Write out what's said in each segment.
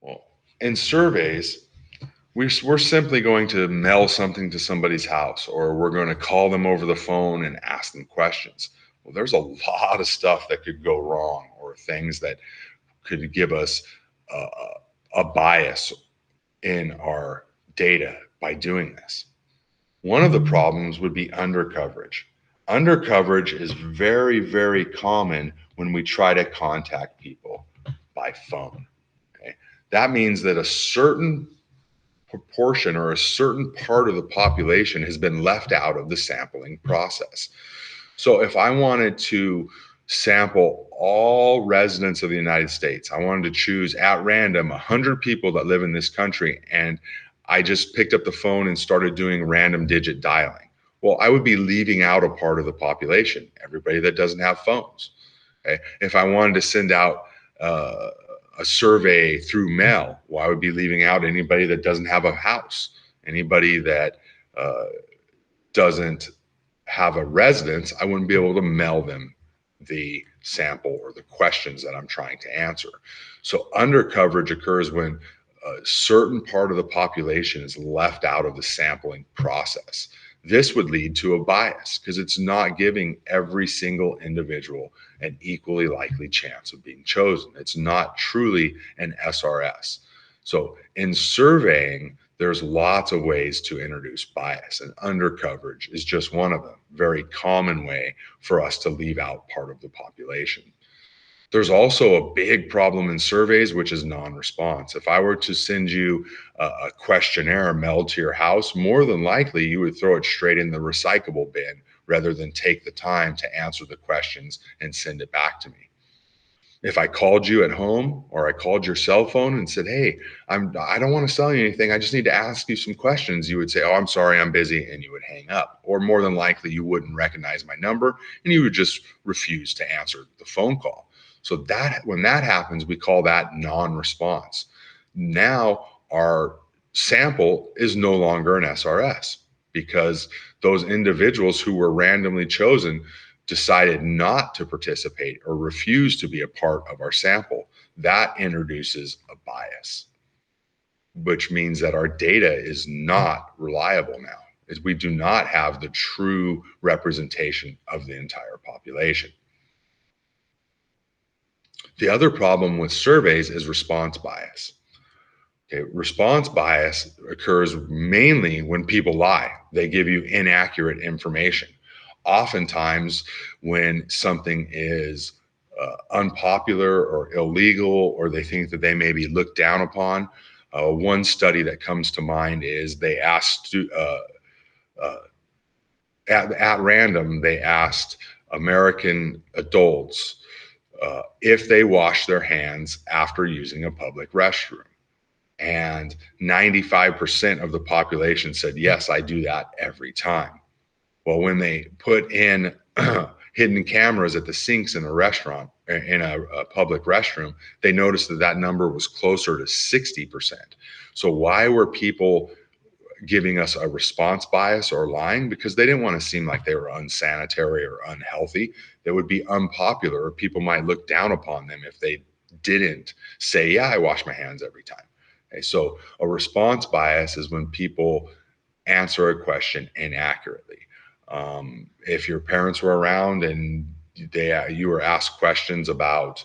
Well, in surveys, we're simply going to mail something to somebody's house, or we're going to call them over the phone and ask them questions. Well, there's a lot of stuff that could go wrong, or things that could give us a, a bias in our data by doing this. One of the problems would be undercoverage. Undercoverage is very, very common when we try to contact people by phone. Okay? That means that a certain proportion or a certain part of the population has been left out of the sampling process. So if I wanted to sample all residents of the United States, I wanted to choose at random 100 people that live in this country, and I just picked up the phone and started doing random digit dialing. Well, I would be leaving out a part of the population, everybody that doesn't have phones. Okay? If I wanted to send out a survey through mail, well, I would be leaving out anybody that doesn't have a house, anybody that uh, doesn't have a residence. I wouldn't be able to mail them the sample or the questions that I'm trying to answer. So undercoverage occurs when a certain part of the population is left out of the sampling process. This would lead to a bias because it's not giving every single individual an equally likely chance of being chosen. It's not truly an SRS. So in surveying, there's lots of ways to introduce bias, and undercoverage is just one of them. Very common way for us to leave out part of the population. There's also a big problem in surveys, which is non-response. If I were to send you a questionnaire mailed to your house, more than likely you would throw it straight in the recyclable bin rather than take the time to answer the questions and send it back to me. If I called you at home or I called your cell phone and said, "Hey, I don't want to sell you anything. I just need to ask you some questions," you would say, "Oh, I'm sorry, I'm busy," and you would hang up. Or more than likely, you wouldn't recognize my number and you would just refuse to answer the phone call. So that when that happens, we call that non-response. Now our sample is no longer an SRS because those individuals who were randomly chosen decided not to participate or refuse to be a part of our sample. That introduces a bias, which means that our data is not reliable now, is we do not have the true representation of the entire population. The other problem with surveys is response bias. Okay, response bias occurs mainly when people lie. They give you inaccurate information. Oftentimes, when something is unpopular or illegal, or they think that they may be looked down upon, one study that comes to mind is they asked uh, at random, they asked American adults if they wash their hands after using a public restroom. And 95% of the population said, "Yes, I do that every time." Well, when they put in hidden cameras at the sinks in a restaurant, in a public restroom, they noticed that that number was closer to 60%. So why were people giving us a response bias or lying? Because they didn't want to seem like they were unsanitary or unhealthy. They would be unpopular, or people might look down upon them if they didn't say, "Yeah, I wash my hands every time." Okay, so a response bias is when people answer a question inaccurately. If your parents were around and you were asked questions about,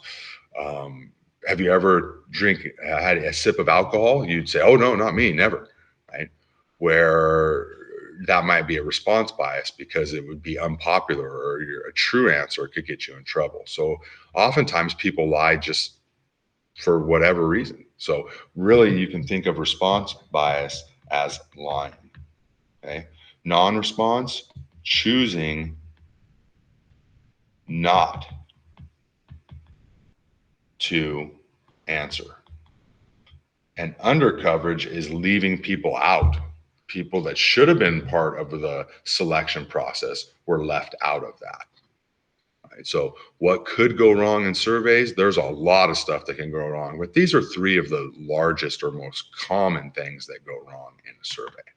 have you ever had a sip of alcohol? You'd say, "Oh no, not me, never." Right? Where that might be a response bias because it would be unpopular, or a true answer could get you in trouble. So oftentimes people lie just for whatever reason. So really, you can think of response bias as lying. Okay, non-response, choosing not to answer. And undercoverage is leaving people out. People that should have been part of the selection process were left out of that. Right? So, what could go wrong in surveys? There's a lot of stuff that can go wrong, but these are three of the largest or most common things that go wrong in a survey.